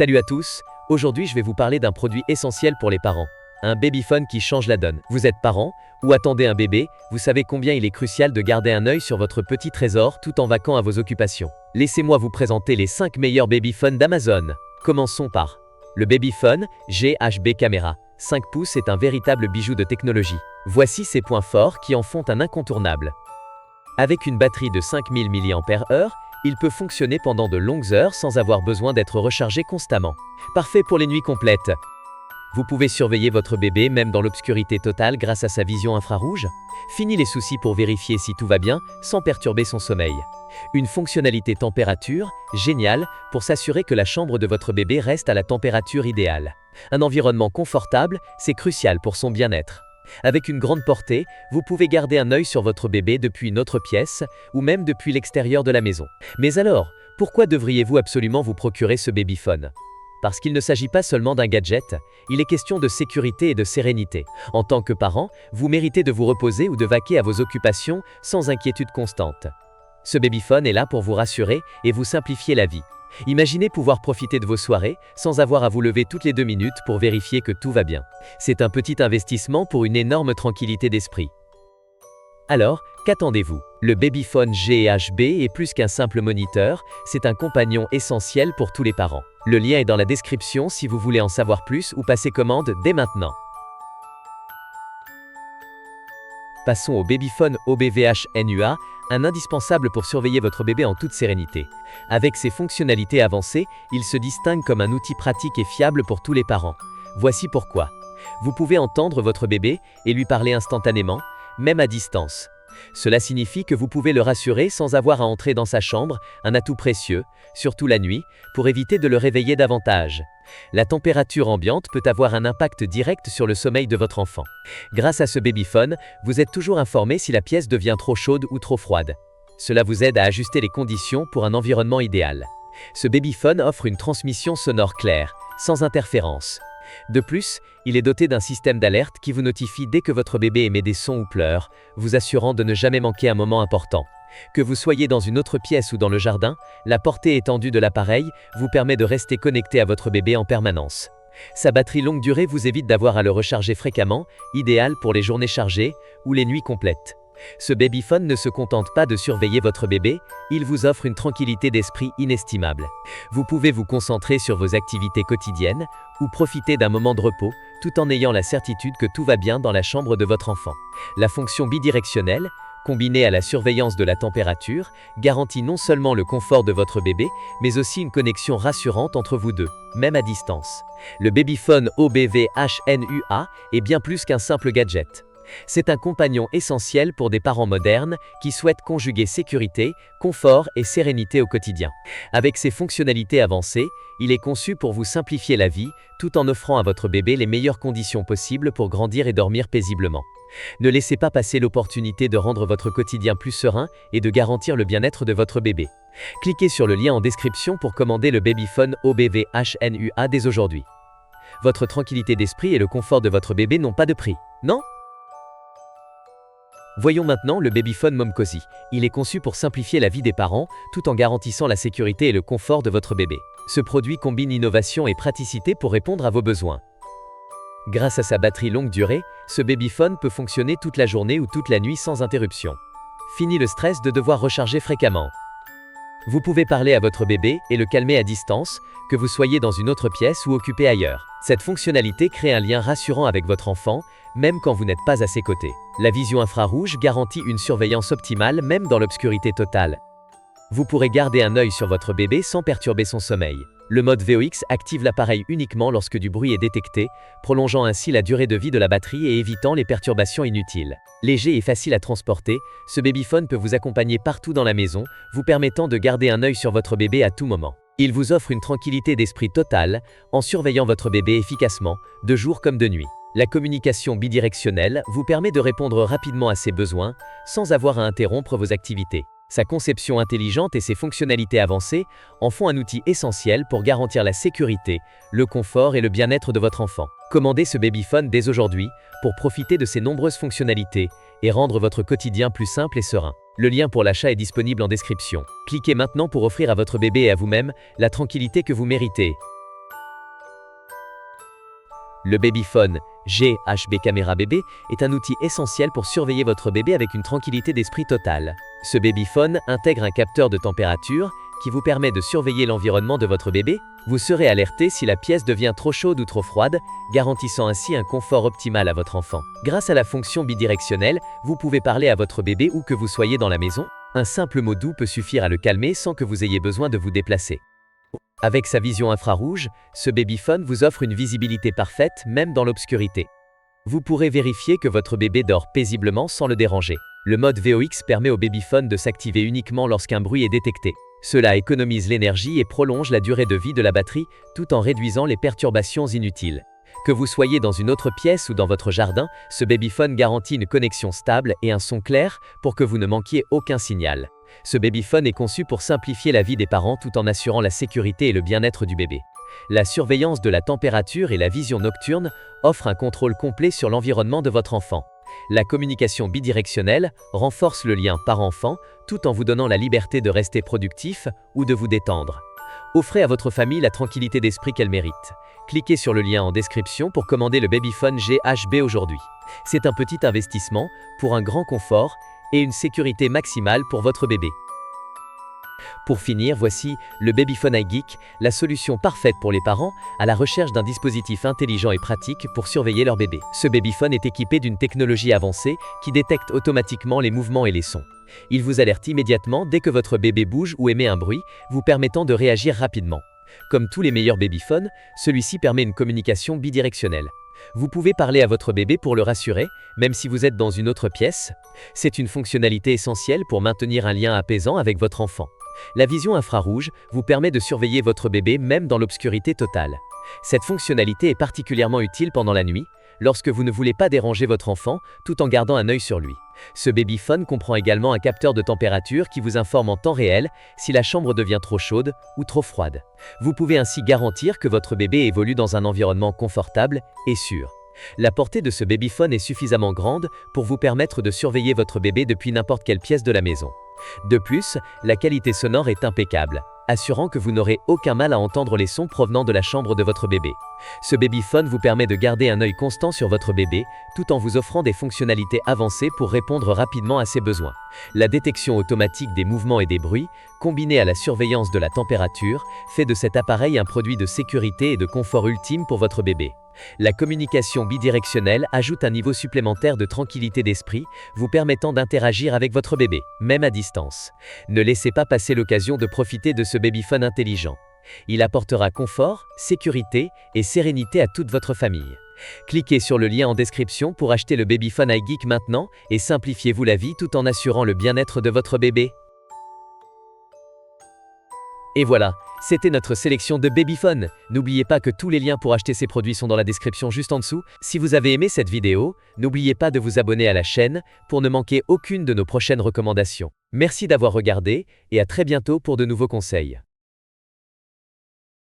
Salut à tous, aujourd'hui je vais vous parler d'un produit essentiel pour les parents. Un babyphone qui change la donne. Vous êtes parent ou attendez un bébé, vous savez combien il est crucial de garder un œil sur votre petit trésor tout en vaquant à vos occupations. Laissez-moi vous présenter les 5 meilleurs babyphones d'Amazon. Commençons par le babyphone GHB Camera. 5 pouces est un véritable bijou de technologie. Voici ses points forts qui en font un incontournable. Avec une batterie de 5000 mAh, il peut fonctionner pendant de longues heures sans avoir besoin d'être rechargé constamment. Parfait pour les nuits complètes. Vous pouvez surveiller votre bébé même dans l'obscurité totale grâce à sa vision infrarouge. Fini les soucis pour vérifier si tout va bien sans perturber son sommeil. Une fonctionnalité température, géniale, pour s'assurer que la chambre de votre bébé reste à la température idéale. Un environnement confortable, c'est crucial pour son bien-être. Avec une grande portée, vous pouvez garder un œil sur votre bébé depuis une autre pièce ou même depuis l'extérieur de la maison. Mais alors, pourquoi devriez-vous absolument vous procurer ce babyphone ? Parce qu'il ne s'agit pas seulement d'un gadget, il est question de sécurité et de sérénité. En tant que parent, vous méritez de vous reposer ou de vaquer à vos occupations sans inquiétude constante. Ce babyphone est là pour vous rassurer et vous simplifier la vie. Imaginez pouvoir profiter de vos soirées sans avoir à vous lever toutes les 2 minutes pour vérifier que tout va bien. C'est un petit investissement pour une énorme tranquillité d'esprit. Alors, qu'attendez-vous ? Le babyphone GHB est plus qu'un simple moniteur, c'est un compagnon essentiel pour tous les parents. Le lien est dans la description si vous voulez en savoir plus ou passer commande dès maintenant. Passons au babyphone OBVH NUA, un indispensable pour surveiller votre bébé en toute sérénité. Avec ses fonctionnalités avancées, il se distingue comme un outil pratique et fiable pour tous les parents. Voici pourquoi. Vous pouvez entendre votre bébé et lui parler instantanément, même à distance. Cela signifie que vous pouvez le rassurer sans avoir à entrer dans sa chambre, un atout précieux, surtout la nuit, pour éviter de le réveiller davantage. La température ambiante peut avoir un impact direct sur le sommeil de votre enfant. Grâce à ce babyphone, vous êtes toujours informé si la pièce devient trop chaude ou trop froide. Cela vous aide à ajuster les conditions pour un environnement idéal. Ce babyphone offre une transmission sonore claire, sans interférence. De plus, il est doté d'un système d'alerte qui vous notifie dès que votre bébé émet des sons ou pleure, vous assurant de ne jamais manquer un moment important. Que vous soyez dans une autre pièce ou dans le jardin, la portée étendue de l'appareil vous permet de rester connecté à votre bébé en permanence. Sa batterie longue durée vous évite d'avoir à le recharger fréquemment, idéal pour les journées chargées ou les nuits complètes. Ce babyphone ne se contente pas de surveiller votre bébé, il vous offre une tranquillité d'esprit inestimable. Vous pouvez vous concentrer sur vos activités quotidiennes ou profiter d'un moment de repos, tout en ayant la certitude que tout va bien dans la chambre de votre enfant. La fonction bidirectionnelle, combinée à la surveillance de la température, garantit non seulement le confort de votre bébé, mais aussi une connexion rassurante entre vous deux, même à distance. Le babyphone OBVH NUA est bien plus qu'un simple gadget. C'est un compagnon essentiel pour des parents modernes qui souhaitent conjuguer sécurité, confort et sérénité au quotidien. Avec ses fonctionnalités avancées, il est conçu pour vous simplifier la vie, tout en offrant à votre bébé les meilleures conditions possibles pour grandir et dormir paisiblement. Ne laissez pas passer l'opportunité de rendre votre quotidien plus serein et de garantir le bien-être de votre bébé. Cliquez sur le lien en description pour commander le babyphone OBVH NUA dès aujourd'hui. Votre tranquillité d'esprit et le confort de votre bébé n'ont pas de prix, non ? Voyons maintenant le babyphone Momcozy. Il est conçu pour simplifier la vie des parents, tout en garantissant la sécurité et le confort de votre bébé. Ce produit combine innovation et praticité pour répondre à vos besoins. Grâce à sa batterie longue durée, ce babyphone peut fonctionner toute la journée ou toute la nuit sans interruption. Fini le stress de devoir recharger fréquemment. Vous pouvez parler à votre bébé et le calmer à distance, que vous soyez dans une autre pièce ou occupé ailleurs. Cette fonctionnalité crée un lien rassurant avec votre enfant, même quand vous n'êtes pas à ses côtés. La vision infrarouge garantit une surveillance optimale même dans l'obscurité totale. Vous pourrez garder un œil sur votre bébé sans perturber son sommeil. Le mode VOX active l'appareil uniquement lorsque du bruit est détecté, prolongeant ainsi la durée de vie de la batterie et évitant les perturbations inutiles. Léger et facile à transporter, ce babyphone peut vous accompagner partout dans la maison, vous permettant de garder un œil sur votre bébé à tout moment. Il vous offre une tranquillité d'esprit totale en surveillant votre bébé efficacement, de jour comme de nuit. La communication bidirectionnelle vous permet de répondre rapidement à ses besoins sans avoir à interrompre vos activités. Sa conception intelligente et ses fonctionnalités avancées en font un outil essentiel pour garantir la sécurité, le confort et le bien-être de votre enfant. Commandez ce babyphone dès aujourd'hui pour profiter de ses nombreuses fonctionnalités et rendre votre quotidien plus simple et serein. Le lien pour l'achat est disponible en description. Cliquez maintenant pour offrir à votre bébé et à vous-même la tranquillité que vous méritez. Le Babyphone GHB Camera Bébé est un outil essentiel pour surveiller votre bébé avec une tranquillité d'esprit totale. Ce Babyphone intègre un capteur de température qui vous permet de surveiller l'environnement de votre bébé. Vous serez alerté si la pièce devient trop chaude ou trop froide, garantissant ainsi un confort optimal à votre enfant. Grâce à la fonction bidirectionnelle, vous pouvez parler à votre bébé où que vous soyez dans la maison. Un simple mot doux peut suffire à le calmer sans que vous ayez besoin de vous déplacer. Avec sa vision infrarouge, ce Babyphone vous offre une visibilité parfaite même dans l'obscurité. Vous pourrez vérifier que votre bébé dort paisiblement sans le déranger. Le mode VOX permet au Babyphone de s'activer uniquement lorsqu'un bruit est détecté. Cela économise l'énergie et prolonge la durée de vie de la batterie tout en réduisant les perturbations inutiles. Que vous soyez dans une autre pièce ou dans votre jardin, ce Babyphone garantit une connexion stable et un son clair pour que vous ne manquiez aucun signal. Ce Babyphone est conçu pour simplifier la vie des parents tout en assurant la sécurité et le bien-être du bébé. La surveillance de la température et la vision nocturne offrent un contrôle complet sur l'environnement de votre enfant. La communication bidirectionnelle renforce le lien parent-enfant tout en vous donnant la liberté de rester productif ou de vous détendre. Offrez à votre famille la tranquillité d'esprit qu'elle mérite. Cliquez sur le lien en description pour commander le Babyphone GHB aujourd'hui. C'est un petit investissement pour un grand confort et une sécurité maximale pour votre bébé. Pour finir, voici le Babyphone iGeek, la solution parfaite pour les parents à la recherche d'un dispositif intelligent et pratique pour surveiller leur bébé. Ce Babyphone est équipé d'une technologie avancée qui détecte automatiquement les mouvements et les sons. Il vous alerte immédiatement dès que votre bébé bouge ou émet un bruit, vous permettant de réagir rapidement. Comme tous les meilleurs Babyphones, celui-ci permet une communication bidirectionnelle. Vous pouvez parler à votre bébé pour le rassurer, même si vous êtes dans une autre pièce. C'est une fonctionnalité essentielle pour maintenir un lien apaisant avec votre enfant. La vision infrarouge vous permet de surveiller votre bébé même dans l'obscurité totale. Cette fonctionnalité est particulièrement utile pendant la nuit, lorsque vous ne voulez pas déranger votre enfant tout en gardant un œil sur lui. Ce Babyphone comprend également un capteur de température qui vous informe en temps réel si la chambre devient trop chaude ou trop froide. Vous pouvez ainsi garantir que votre bébé évolue dans un environnement confortable et sûr. La portée de ce Babyphone est suffisamment grande pour vous permettre de surveiller votre bébé depuis n'importe quelle pièce de la maison. De plus, la qualité sonore est impeccable, assurant que vous n'aurez aucun mal à entendre les sons provenant de la chambre de votre bébé. Ce Babyphone vous permet de garder un œil constant sur votre bébé, tout en vous offrant des fonctionnalités avancées pour répondre rapidement à ses besoins. La détection automatique des mouvements et des bruits, combinée à la surveillance de la température, fait de cet appareil un produit de sécurité et de confort ultime pour votre bébé. La communication bidirectionnelle ajoute un niveau supplémentaire de tranquillité d'esprit, vous permettant d'interagir avec votre bébé, même à distance. Ne laissez pas passer l'occasion de profiter de ce Babyphone intelligent. Il apportera confort, sécurité et sérénité à toute votre famille. Cliquez sur le lien en description pour acheter le Babyphone iGeek maintenant et simplifiez-vous la vie tout en assurant le bien-être de votre bébé. Et voilà, c'était notre sélection de Babyphone. N'oubliez pas que tous les liens pour acheter ces produits sont dans la description juste en dessous. Si vous avez aimé cette vidéo, n'oubliez pas de vous abonner à la chaîne pour ne manquer aucune de nos prochaines recommandations. Merci d'avoir regardé et à très bientôt pour de nouveaux conseils.